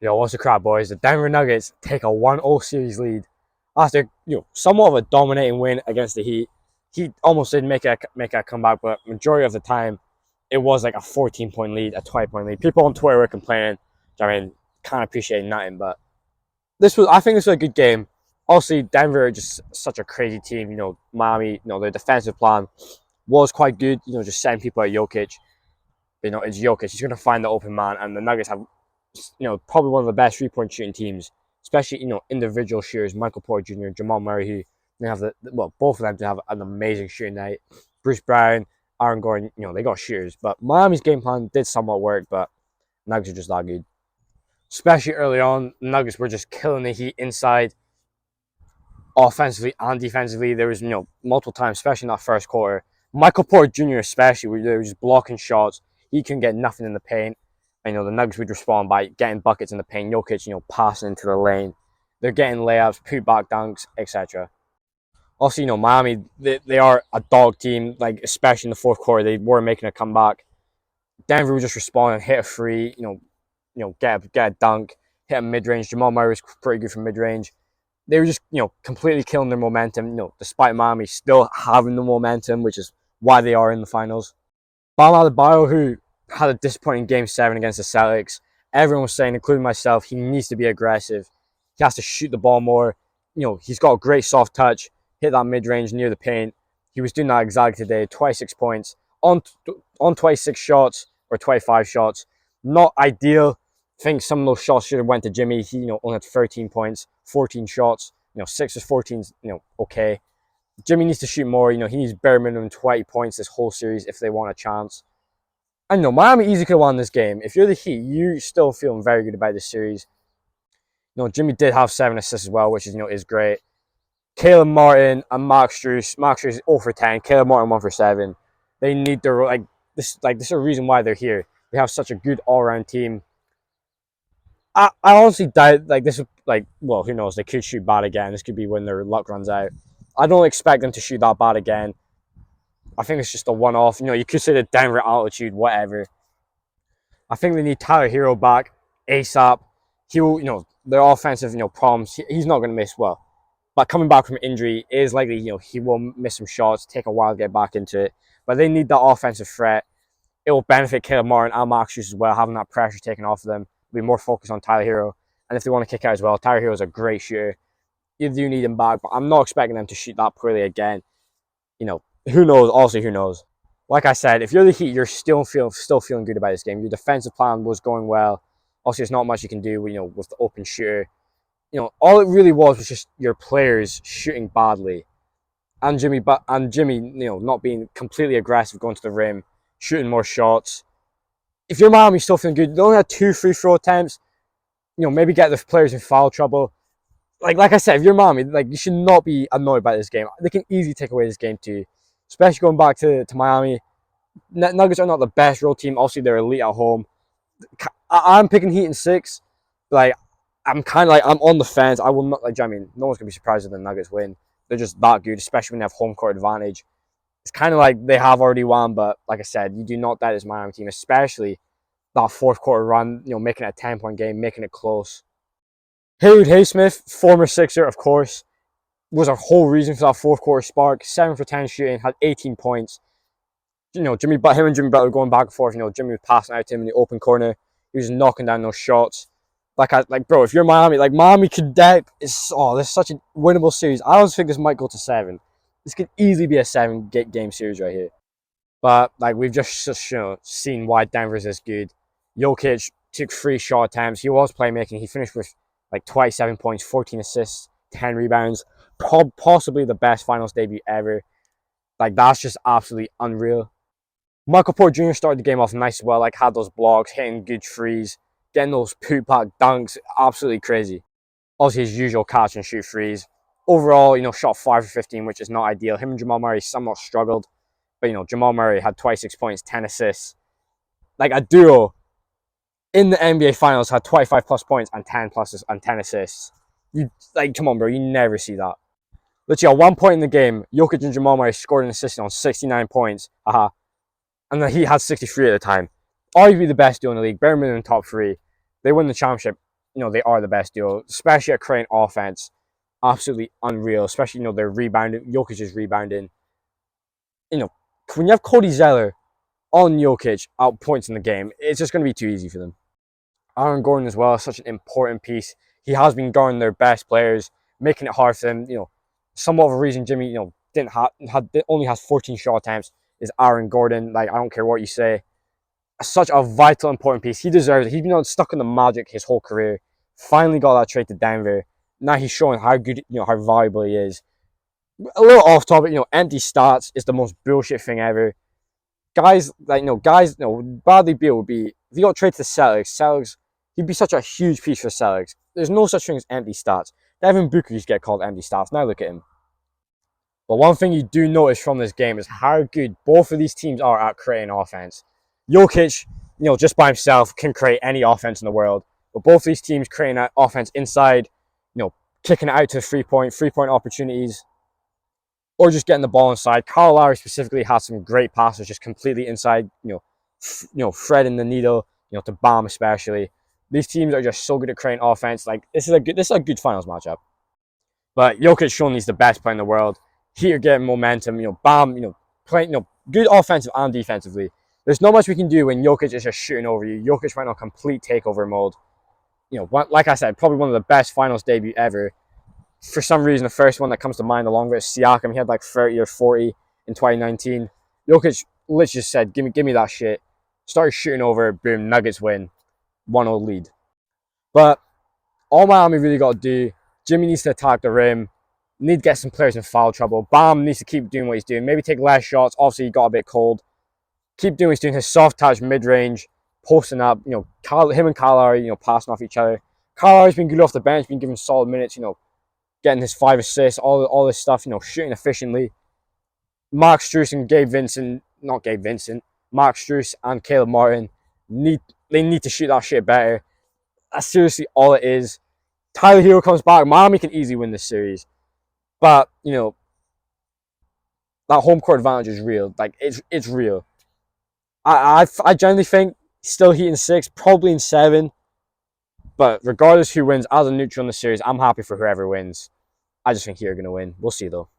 Yo, what's the crap, boys? The Denver Nuggets take a 1-0 series lead after somewhat of a dominating win against the Heat. Heat almost did make a comeback, but majority of the time it was like a 14-point lead, a 20-point lead. People on Twitter were complaining. I mean, can't appreciate nothing, but I think this was a good game. Obviously, Denver are just such a crazy team. Miami, their defensive plan was quite good. Just setting people at Jokic. It's Jokic. He's going to find the open man, and the Nuggets have probably one of the best three-point shooting teams, especially, individual shooters, Michael Porter Jr., Jamal Murray, who they have both of them to have an amazing shooting night. Bruce Brown, Aaron Gordon, they got shooters. But Miami's game plan did somewhat work, but Nuggets are just that good. Especially early on, the Nuggets were just killing the Heat inside, offensively and defensively. There was, multiple times, especially in that first quarter. Michael Porter Jr. especially, where they were just blocking shots. He couldn't get nothing in the paint. The Nuggets would respond by getting buckets in the paint. Jokic, passing into the lane. They're getting layups, put-back dunks, etc. Also, Miami, they are a dog team, like, especially in the fourth quarter. They were making a comeback. Denver would just respond and hit a free, get a dunk, hit a mid-range. Jamal Murray was pretty good from mid-range. They were just, completely killing their momentum, despite Miami still having the momentum, which is why they are in the finals. Bam Adebayo, who had a disappointing Game 7 against the Celtics. Everyone was saying, including myself, he needs to be aggressive. He has to shoot the ball more. He's got a great soft touch. Hit that mid-range near the paint. He was doing that exactly today. 26 points on 26 shots or 25 shots. Not ideal. I think some of those shots should have went to Jimmy. He, only had 13 points, 14 shots. 6 is 14, okay. Jimmy needs to shoot more. He needs bare minimum 20 points this whole series if they want a chance. I know Miami easily could have won this game. If you're the Heat, you're still feeling very good about this series. Jimmy did have 7 assists as well, which is great. Caleb Martin and Max Strus. Max Strus is 0 for 10. Caleb Martin 1 for 7. They need their this is a reason why they're here. They have such a good all-around team. I honestly doubt this is who knows? They could shoot bad again. This could be when their luck runs out. I don't expect them to shoot that bad again. I think it's just a one-off. You could say the Denver altitude, whatever. I think they need Tyler Hero back ASAP. He will, their offensive, problems. He's not going to miss well. But coming back from injury is likely, he will miss some shots, take a while to get back into it. But they need that offensive threat. It will benefit Caleb Martin and Max Strus as well, having that pressure taken off of them. Be more focused on Tyler Hero. And if they want to kick out as well, Tyler Hero is a great shooter. You do need him back, but I'm not expecting them to shoot that poorly again. Who knows? Also, who knows? Like I said, if you're the Heat, you're still feeling good about this game. Your defensive plan was going well. Also, there's not much you can do, with the open shooter. All it really was just your players shooting badly, and Jimmy, not being completely aggressive, going to the rim, shooting more shots. If you're Miami, still feeling good. They only had 2 free throw attempts. Maybe get the players in foul trouble. Like I said, if you're Miami, you should not be annoyed by this game. They can easily take away this game too. Especially going back to Miami. Nuggets are not the best road team. Obviously, they're elite at home. I'm picking Heat in 6. I'm on the fence. I will not, no one's going to be surprised if the Nuggets win. They're just that good, especially when they have home court advantage. It's kind of like they have already won, but like I said, you do not doubt this Miami team, especially that fourth quarter run, making it a 10-point game, making it close. Haywood Highsmith, former Sixer, of course, was a whole reason for that fourth quarter spark. 7 for 10 shooting, had 18 points. Him and Jimmy Butler going back and forth. Jimmy was passing out to him in the open corner. He was knocking down those shots. Bro, if you're Miami, Miami could this is such a winnable series. I also think this might go to 7. This could easily be a 7-game series right here. But we've just seen why Denver's this good. Jokic took 3 shot attempts. He was playmaking. He finished with 27 points, 14 assists, 10 rebounds. Possibly the best finals debut ever. That's just absolutely unreal. Michael Porter Jr. started the game off nice as well. Had those blocks, hitting good threes, getting those put-back dunks. Absolutely crazy. Also, his usual catch and shoot threes. Overall, shot 5 for 15, which is not ideal. Him and Jamal Murray somewhat struggled. But, Jamal Murray had 26 points, 10 assists. A duo in the NBA Finals had 25 plus points and 10 assists. Come on, bro, you never see that. Literally, at one point in the game, Jokic and Jamal Murray scored an assist on 69 points. And then he had 63 at the time. Arguably the best duo in the league, bare minimum top 3. They win the championship. they are the best duo, especially at creating offense. Absolutely unreal, especially, they're rebounding. Jokic is rebounding. You know, when you have Cody Zeller on Jokic out points in the game, it's just going to be too easy for them. Aaron Gordon as well, such an important piece. He has been guarding their best players, making it hard for them. Somewhat of a reason Jimmy, didn't only has 14 shot attempts is Aaron Gordon. Like, I don't care what you say. Such a vital, important piece. He deserves it. He's been stuck in the Magic his whole career. Finally got that trade to Denver. Now he's showing how good, how valuable he is. A little off topic, empty stats is the most bullshit thing ever. Bradley Beal would be, if he got traded to Celtics, he'd be such a huge piece for Celtics. There's no such thing as empty stats. Devin Booker used to get called empty stats. Now look at him. But one thing you do notice from this game is how good both of these teams are at creating offense. Jokic, just by himself can create any offense in the world. But both these teams creating that offense inside, kicking it out to three-point opportunities, or just getting the ball inside. Kyle Lowry specifically has some great passes just completely inside, threading the needle, to Bam especially. These teams are just so good at creating offense. Like, this is a good finals matchup. But Jokic showing he's the best player in the world. Here getting momentum, Bam, playing, good offensive and defensively. There's not much we can do when Jokic is just shooting over you. Jokic went on complete takeover mode. Like I said, probably one of the best finals debut ever. For some reason, the first one that comes to mind along with Siakam, he had like 30 or 40 in 2019. Jokic literally just said, give me that shit. Started shooting over, boom, Nuggets win. 1-0 lead. But all Miami really got to do, Jimmy needs to attack the rim, need to get some players in foul trouble. Bam needs to keep doing what he's doing. Maybe take less shots. Obviously, he got a bit cold. Keep doing what he's doing. His soft touch, mid-range, posting up. Him and Kyle Lowry, passing off each other. Kyle Lowry's been good off the bench, been given solid minutes, getting his 5 assists, all this stuff, shooting efficiently. Mark Strus and Mark Strus and Caleb Martin need to shoot that shit better. That's seriously all it is. Tyler Hero comes back. Miami can easily win this series. But, that home court advantage is real. Like, it's real. I generally think still Heat in 6, probably in 7. But regardless who wins, as a neutral in the series, I'm happy for whoever wins. I just think Heat are going to win. We'll see, though.